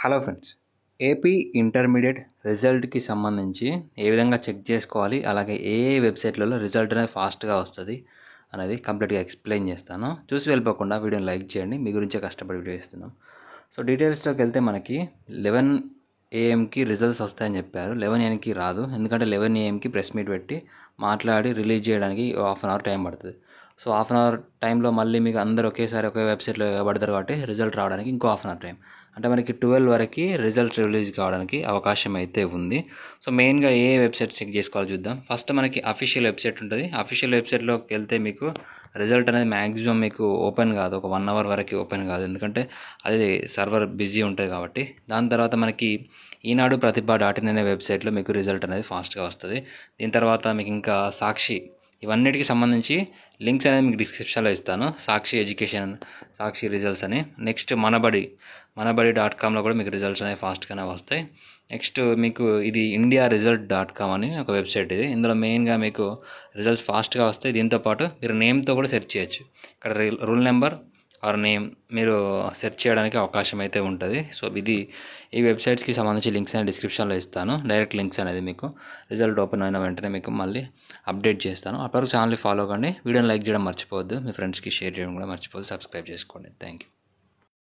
Hello friends, AP intermediate రిజల్ట్‌కి సంబంధించి ఏ విధంగా check చేసుకోవాలి, అలాగే ఏ వెబ్‌సైట్‌లలో రిజల్ట్ అనేది ఫాస్ట్‌గా వస్తది అనేది కంప్లీట్‌గా ఎక్స్‌ప్లెయిన్ చేస్తాను. చూసి వెళ్ళిపోకుండా వీడియోని లైక్ చేయండి. మీ గురించే కష్టపడి వీడియో చేస్తున్నాం. సో డీటెయిల్స్‌లోకి వెళ్తే మనకి 11 ఏఎంకి రిజల్ట్స్ వస్తాయని చెప్పారు. 11 ఏఎంకి రాదు. ఎందుకంటే 11 ఏఎంకి ప్రెస్ మీట్ పెట్టి మాట్లాడి రిలీజ్ చేయడానికి హాఫ్ అన్ అవర్ టైం పడుతుంది. సో హాఫ్ అన్ అవర్ టైంలో మళ్ళీ మీకు అందరూ ఒకేసారి ఒకే వెబ్‌సైట్‌లో పడతారు కాబట్టి రిజల్ట్ రావడానికి ఇంకో హాఫ్ అన్ అవర్ టైం. అంటే మనకి 12 వరకు రిజల్ట్ రిలీజ్ కావడానికి అవకాశం అయితే ఉంది. సో మెయిన్గా ఏ వెబ్సైట్ చెక్ చేసుకోవాలో చూద్దాం. ఫస్ట్ మనకి అఫీషియల్ వెబ్సైట్ ఉంటుంది. అఫీషియల్ వెబ్సైట్లోకి వెళ్తే మీకు రిజల్ట్ అనేది మ్యాక్సిమం మీకు ఓపెన్ కాదు, ఒక 1 అవర్ వరకు ఓపెన్ కాదు, ఎందుకంటే అది సర్వర్ బిజీ ఉంటుంది కాబట్టి. దాని తర్వాత మనకి ఈనాడు ప్రతిభ .in అనే వెబ్సైట్లో మీకు రిజల్ట్ అనేది ఫాస్ట్గా వస్తుంది. దీని తర్వాత మీకు ఇంకా సాక్షి, ఇవన్నిటికి సంబంధించి లింక్స్ అనేది మీకు డిస్క్రిప్షన్లో ఇస్తాను. సాక్షి ఎడ్యుకేషన్, సాక్షి రిజల్ట్స్ అని. నెక్స్ట్ మనబడి.comలో కూడా మీకు రిజల్ట్స్ అనేవి ఫాస్ట్గానే వస్తాయి. నెక్స్ట్ మీకు ఇది indiaresult.com అని ఒక వెబ్సైట్ ఇది. ఇందులో మెయిన్గా మీకు రిజల్ట్స్ ఫాస్ట్గా వస్తాయి. దీంతోపాటు మీరు నేమ్తో కూడా సెర్చ్ చేయొచ్చు. ఇక్కడ రూల్ నెంబర్ ఆర్ నేమ్ మీరు సెర్చ్ చేయడానికి అవకాశం అయితే ఉంటుంది. సో ఇది ఈ వెబ్సైట్స్కి సంబంధించి లింక్స్ అనేది డిస్క్రిప్షన్లో ఇస్తాను. డైరెక్ట్ లింక్స్ అనేది మీకు రిజల్ట్ ఓపెన్ అయిన వెంటనే మీకు మళ్ళీ అప్డేట్ చేస్తాను. అప్పటివరకు ఛానల్ని ఫాలో కండి. వీడియోని లైక్ చేయడం మర్చిపోవద్దు. మీ ఫ్రెండ్స్కి షేర్ చేయడం కూడా మర్చిపోవద్దు. సబ్స్క్రైబ్ చేసుకోండి. Thank you.